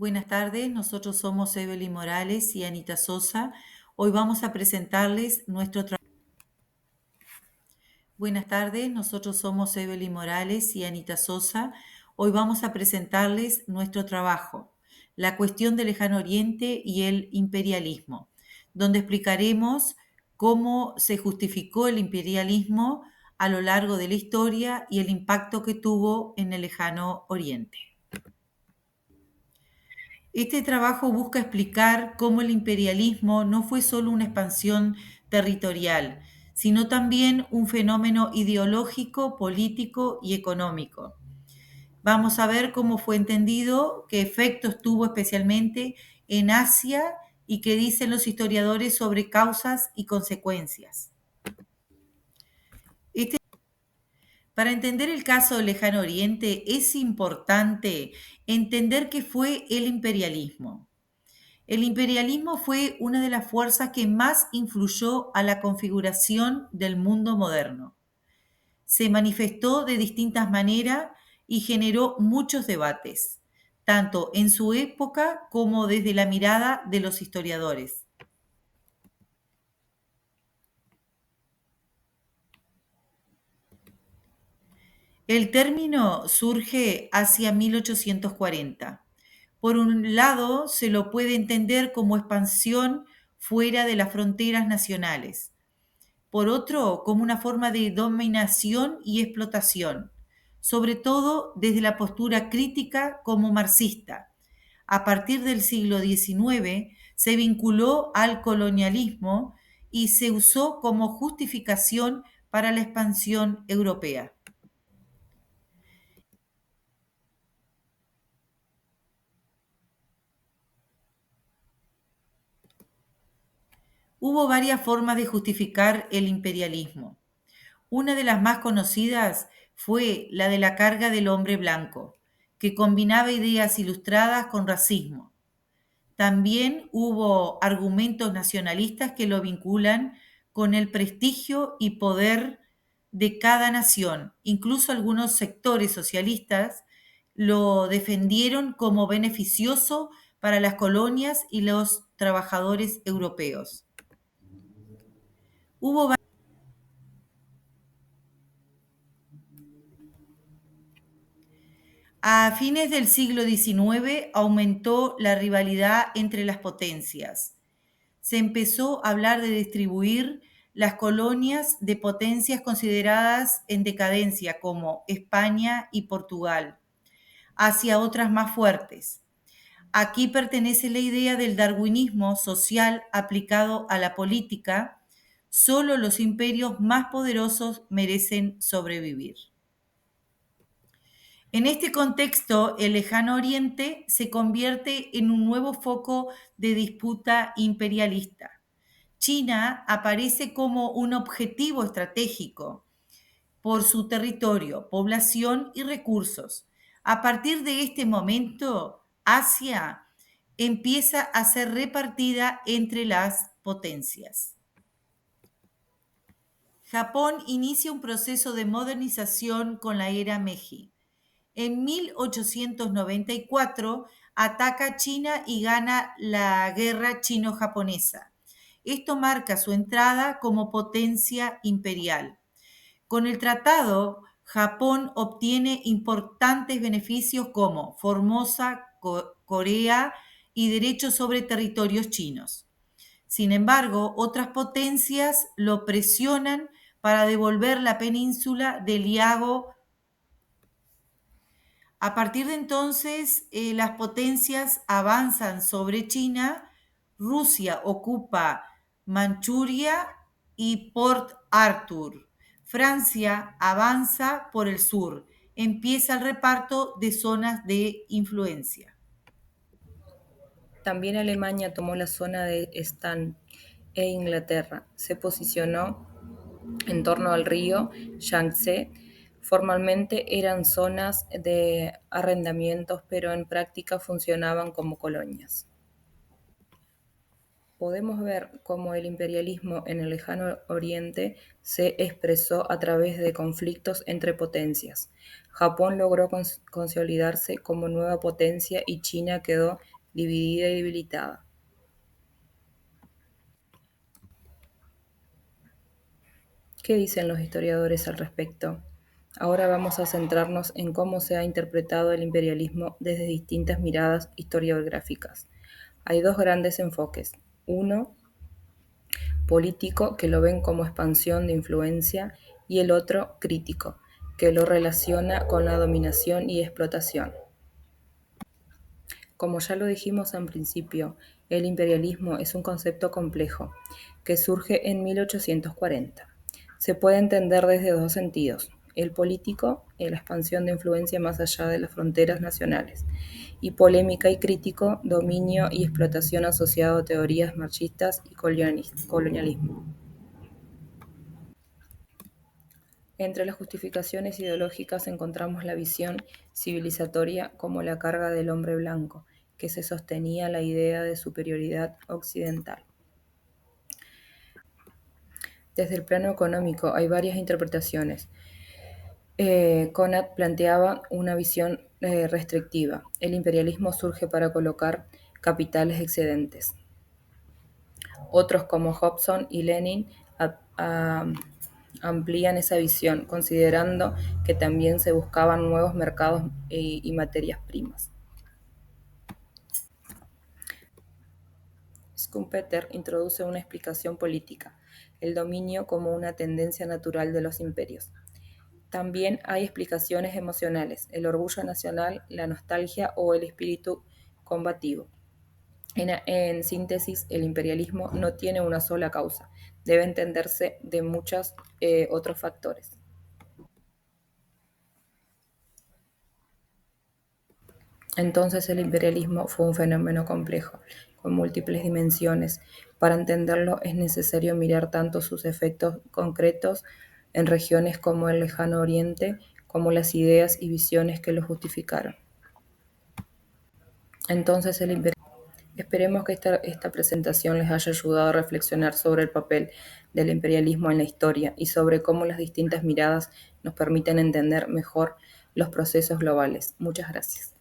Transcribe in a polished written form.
Buenas tardes, nosotros somos Evelyn Morales y Anita Sosa. Hoy vamos a presentarles nuestro trabajo. Buenas tardes, nosotros somos Evelyn Morales y Anita Sosa. Hoy vamos a presentarles nuestro trabajo, la cuestión del Lejano Oriente y el imperialismo, donde explicaremos cómo se justificó el imperialismo a lo largo de la historia y el impacto que tuvo en el Lejano Oriente. Este trabajo busca explicar cómo el imperialismo no fue solo una expansión territorial, sino también un fenómeno ideológico, político y económico. Vamos a ver cómo fue entendido, qué efectos tuvo especialmente en Asia y qué dicen los historiadores sobre causas y consecuencias. Para entender el caso del Lejano Oriente es importante entender qué fue el imperialismo. El imperialismo fue una de las fuerzas que más influyó a la configuración del mundo moderno. Se manifestó de distintas maneras y generó muchos debates, tanto en su época como desde la mirada de los historiadores. El término surge hacia 1840. Por un lado, se lo puede entender como expansión fuera de las fronteras nacionales. Por otro, como una forma de dominación y explotación, sobre todo desde la postura crítica como marxista. A partir del siglo XIX se vinculó al colonialismo y se usó como justificación para la expansión europea. Hubo varias formas de justificar el imperialismo. Una de las más conocidas fue la de la carga del hombre blanco, que combinaba ideas ilustradas con racismo. También hubo argumentos nacionalistas que lo vinculan con el prestigio y poder de cada nación. Incluso algunos sectores socialistas lo defendieron como beneficioso para las colonias y los trabajadores europeos. Hubo A fines del siglo XIX aumentó la rivalidad entre las potencias. Se empezó a hablar de distribuir las colonias de potencias consideradas en decadencia como España y Portugal hacia otras más fuertes. Aquí pertenece la idea del darwinismo social aplicado a la política. Solo los imperios más poderosos merecen sobrevivir. En este contexto, el Lejano Oriente se convierte en un nuevo foco de disputa imperialista. China aparece como un objetivo estratégico por su territorio, población y recursos. A partir de este momento, Asia empieza a ser repartida entre las potencias. Japón inicia un proceso de modernización con la era Meiji. En 1894 ataca China y gana la guerra chino-japonesa. Esto marca su entrada como potencia imperial. Con el tratado, Japón obtiene importantes beneficios como Formosa, Corea y derechos sobre territorios chinos. Sin embargo, otras potencias lo presionan para devolver la península del Iago. A partir de entonces, las potencias avanzan sobre China, Rusia ocupa Manchuria y Port Arthur. Francia avanza por el sur, empieza el reparto de zonas de influencia. También Alemania tomó la zona de Stan e Inglaterra se posicionó en torno al río Yangtze. Formalmente eran zonas de arrendamientos, pero en práctica funcionaban como colonias. podemos ver cómo el imperialismo en el lejano oriente se expresó a través de conflictos entre potencias. Japón logró consolidarse como nueva potencia y China quedó dividida y debilitada. ¿Qué dicen los historiadores al respecto? Ahora vamos a centrarnos en cómo se ha interpretado el imperialismo desde distintas miradas historiográficas. Hay dos grandes enfoques. Uno, político, que lo ven como expansión de influencia, y el otro, crítico, que lo relaciona con la dominación y explotación. Como ya lo dijimos en principio, el imperialismo es un concepto complejo que surge en 1840. Se puede entender desde dos sentidos: el político, la expansión de influencia más allá de las fronteras nacionales, y polémica y crítico, dominio y explotación asociado a teorías marxistas y colonialismo. Entre las justificaciones ideológicas encontramos la visión civilizatoria como la carga del hombre blanco, que se sostenía la idea de superioridad occidental. Desde el plano económico hay varias interpretaciones. Conrad planteaba una visión restrictiva. El imperialismo surge para colocar capitales excedentes. Otros, como Hobson y Lenin, amplían esa visión, considerando que también se buscaban nuevos mercados y materias primas. Schumpeter introduce una explicación política: el dominio como una tendencia natural de los imperios. También hay explicaciones emocionales: el orgullo nacional, la nostalgia o el espíritu combativo. En síntesis, el imperialismo no tiene una sola causa, debe entenderse de muchos otros factores. Entonces el imperialismo fue un fenómeno complejo, con múltiples dimensiones. Para entenderlo es necesario mirar tanto sus efectos concretos en regiones como el Lejano Oriente, como las ideas y visiones que lo justificaron. Entonces el imperialismo. Esperemos que esta presentación les haya ayudado a reflexionar sobre el papel del imperialismo en la historia y sobre cómo las distintas miradas nos permiten entender mejor los procesos globales. Muchas gracias.